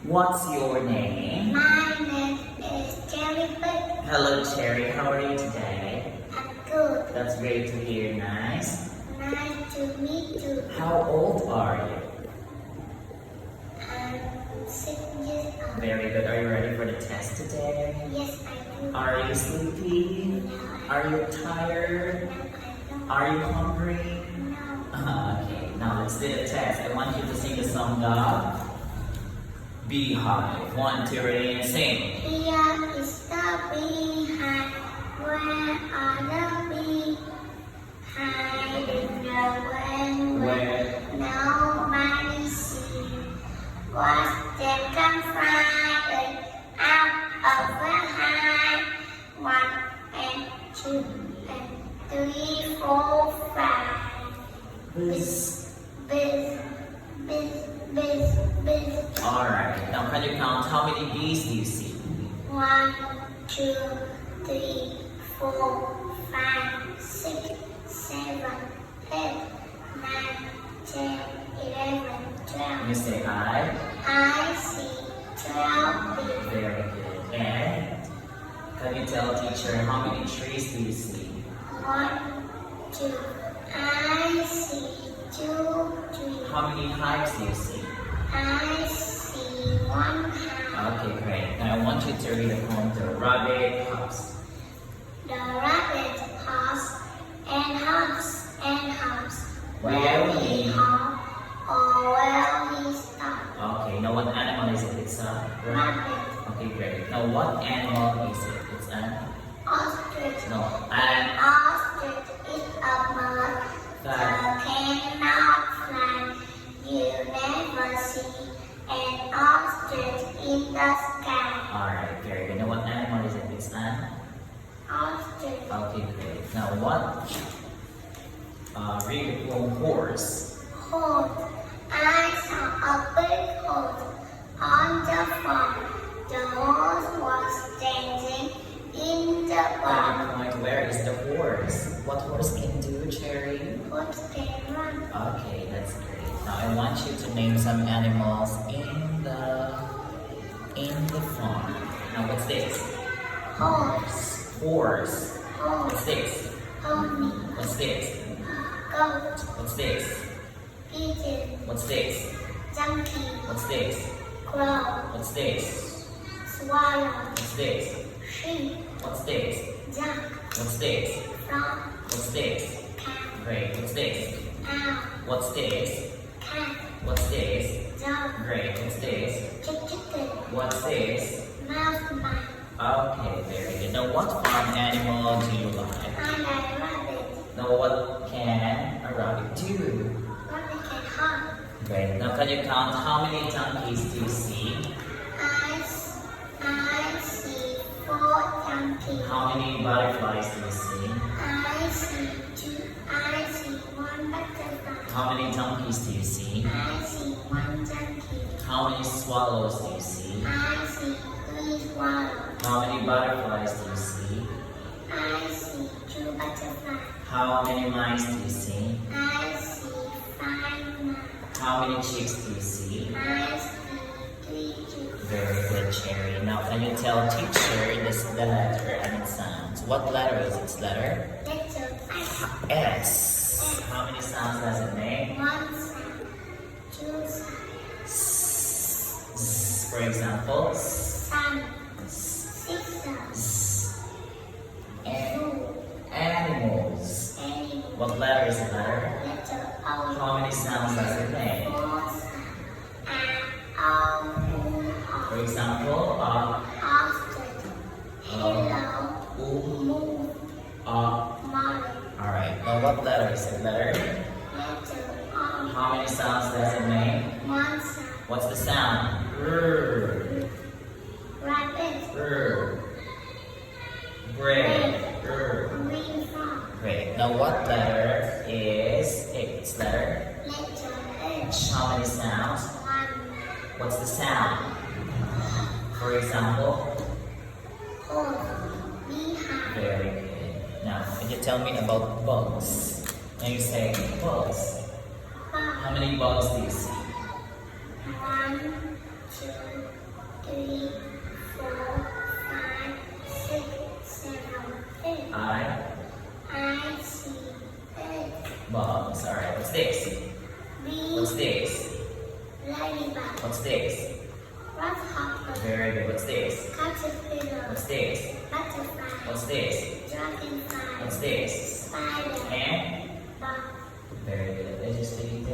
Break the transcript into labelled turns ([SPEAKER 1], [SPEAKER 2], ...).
[SPEAKER 1] What's your name?
[SPEAKER 2] My name is Cherry Bird.
[SPEAKER 1] Hello, Cherry. How are you today?
[SPEAKER 2] I'm good.
[SPEAKER 1] That's great to hear. Nice.
[SPEAKER 2] Nice to meet you.
[SPEAKER 1] How old are you?
[SPEAKER 2] I'm 6 years old.
[SPEAKER 1] Very good. Are you ready for the test today?
[SPEAKER 2] Yes, I do.
[SPEAKER 1] Are you sleepy?
[SPEAKER 2] No,
[SPEAKER 1] Are you tired?
[SPEAKER 2] I don't.
[SPEAKER 1] Are you hungry?
[SPEAKER 2] No.
[SPEAKER 1] Okay, now let's do the test. I want you to sing the song The Beehive. 1, 2, ready, and sing.
[SPEAKER 2] Here is the beehive. Where are the bees? Hiding away where nobody sees. Watch them come flying out of the hive. 1 and 2 and 3, 4, 5.
[SPEAKER 1] Buzz.
[SPEAKER 2] Biz, biz, biz, biz.
[SPEAKER 1] Alright, now can you count how many bees do you see?
[SPEAKER 2] 1, 2, 3, 4, 5, 6, 7, 8, 9, 10, 11, 12.
[SPEAKER 1] You say hi.
[SPEAKER 2] I see 12 bees.
[SPEAKER 1] Very good. And can you tell teacher how many trees do you see?
[SPEAKER 2] 1, 2. I see 2 trees.
[SPEAKER 1] How many hives do you see?
[SPEAKER 2] I see 1 hive.
[SPEAKER 1] Okay, great. Now I want you to read the poem The Rabbit Hops.
[SPEAKER 2] The rabbit hops and hops and hops.
[SPEAKER 1] Where
[SPEAKER 2] Will he
[SPEAKER 1] he-
[SPEAKER 2] hop or will he stop?
[SPEAKER 1] Okay, now what animal is it? It's a
[SPEAKER 2] Rabbit,
[SPEAKER 1] Okay, great. Now what animal is it? It's an
[SPEAKER 2] ostrich.
[SPEAKER 1] no. An
[SPEAKER 2] Ostrich is a bird that cannot fly. You never see an ostrich in the sky.
[SPEAKER 1] Alright, very good. Now what animal is it? It's an
[SPEAKER 2] Ostrich,
[SPEAKER 1] Okay, great. Now what read the poem Horse.
[SPEAKER 2] horse. I saw a big horse on the farm. The horse was dancing in the barn.
[SPEAKER 1] Point, where is the horse? What horse can do, Cherry?
[SPEAKER 2] Horse can run.
[SPEAKER 1] Okay, that's great. Now I want you to name some animals in the farm. Now what's this?
[SPEAKER 2] Horse,
[SPEAKER 1] Horse. What's
[SPEAKER 2] horse,
[SPEAKER 1] this?
[SPEAKER 2] pony,
[SPEAKER 1] What's this?
[SPEAKER 2] goat,
[SPEAKER 1] What's this?
[SPEAKER 2] pigeon,
[SPEAKER 1] What's this?
[SPEAKER 2] donkey,
[SPEAKER 1] What's this?
[SPEAKER 2] crow,
[SPEAKER 1] What's this?
[SPEAKER 2] swallow,
[SPEAKER 1] What's this?
[SPEAKER 2] sheep,
[SPEAKER 1] What's this?
[SPEAKER 2] duck,
[SPEAKER 1] What's this?
[SPEAKER 2] frog,
[SPEAKER 1] What's this?
[SPEAKER 2] cat,
[SPEAKER 1] Great. What's this?
[SPEAKER 2] owl,
[SPEAKER 1] What's this?
[SPEAKER 2] cat,
[SPEAKER 1] What's this?
[SPEAKER 2] dog,
[SPEAKER 1] Great. What's this?
[SPEAKER 2] chicken,
[SPEAKER 1] What's this?
[SPEAKER 2] mouse, mice.
[SPEAKER 1] Okay, very good. Now what farm animal do you like?
[SPEAKER 2] I like rabbit.
[SPEAKER 1] Now what can a rabbit do?
[SPEAKER 2] Rabbit can hop.
[SPEAKER 1] Great. Now can you count how many donkeys do you see?
[SPEAKER 2] I see 4 donkeys.
[SPEAKER 1] How many butterflies do you see?
[SPEAKER 2] I see 2. I see 1 butterfly.
[SPEAKER 1] How many donkeys do you see?
[SPEAKER 2] I see 1 donkey.
[SPEAKER 1] How many swallows do you see?
[SPEAKER 2] I see 3 swallows.
[SPEAKER 1] How many butterflies do you see?
[SPEAKER 2] I see 2 butterflies.
[SPEAKER 1] How many mice do you see?
[SPEAKER 2] I see 5 mice.
[SPEAKER 1] How many chicks do you see?
[SPEAKER 2] I see 3 chicks.
[SPEAKER 1] Very good, Cherry. Now can you tell teacher the letter and its sounds? What letter is its letter?
[SPEAKER 2] Little
[SPEAKER 1] S. How many sounds does it make?
[SPEAKER 2] 1 sound, 2 sound,
[SPEAKER 1] For example,
[SPEAKER 2] sun, 6 sounds,
[SPEAKER 1] and
[SPEAKER 2] 2
[SPEAKER 1] animals.
[SPEAKER 2] animals.
[SPEAKER 1] What letter is the letter?
[SPEAKER 2] Little O.
[SPEAKER 1] How many sounds does it make?
[SPEAKER 2] 4 sounds.
[SPEAKER 1] For example,
[SPEAKER 2] Ostrich. Hello. Move. Molly.
[SPEAKER 1] Alright, now what letter is it? Letter?
[SPEAKER 2] Little O.
[SPEAKER 1] How many sounds does it make?
[SPEAKER 2] 1 sound.
[SPEAKER 1] What's the sound? R.
[SPEAKER 2] Rabbit.
[SPEAKER 1] R. Bread. R.
[SPEAKER 2] Green frog.
[SPEAKER 1] Great. Now what letter is its letter?
[SPEAKER 2] Little H.
[SPEAKER 1] How many sounds?
[SPEAKER 2] 1.
[SPEAKER 1] What's the sound? For example?
[SPEAKER 2] Horse. Behind.
[SPEAKER 1] Very good. Now, can you tell me about bugs? Now you say bugs. How many bugs do you see?
[SPEAKER 2] 1, 2, I see it.
[SPEAKER 1] Bob. Sorry. What's this? What's
[SPEAKER 2] B.
[SPEAKER 1] this?
[SPEAKER 2] Ladybug.
[SPEAKER 1] What's this?
[SPEAKER 2] Grasshopper.
[SPEAKER 1] Very good. What's this?
[SPEAKER 2] Caterpillar.
[SPEAKER 1] What's this?
[SPEAKER 2] Butterfly.
[SPEAKER 1] What's this?
[SPEAKER 2] Dragonfly.
[SPEAKER 1] What's this?
[SPEAKER 2] Spider.
[SPEAKER 1] And
[SPEAKER 2] Bug.
[SPEAKER 1] very good. Let's just take it.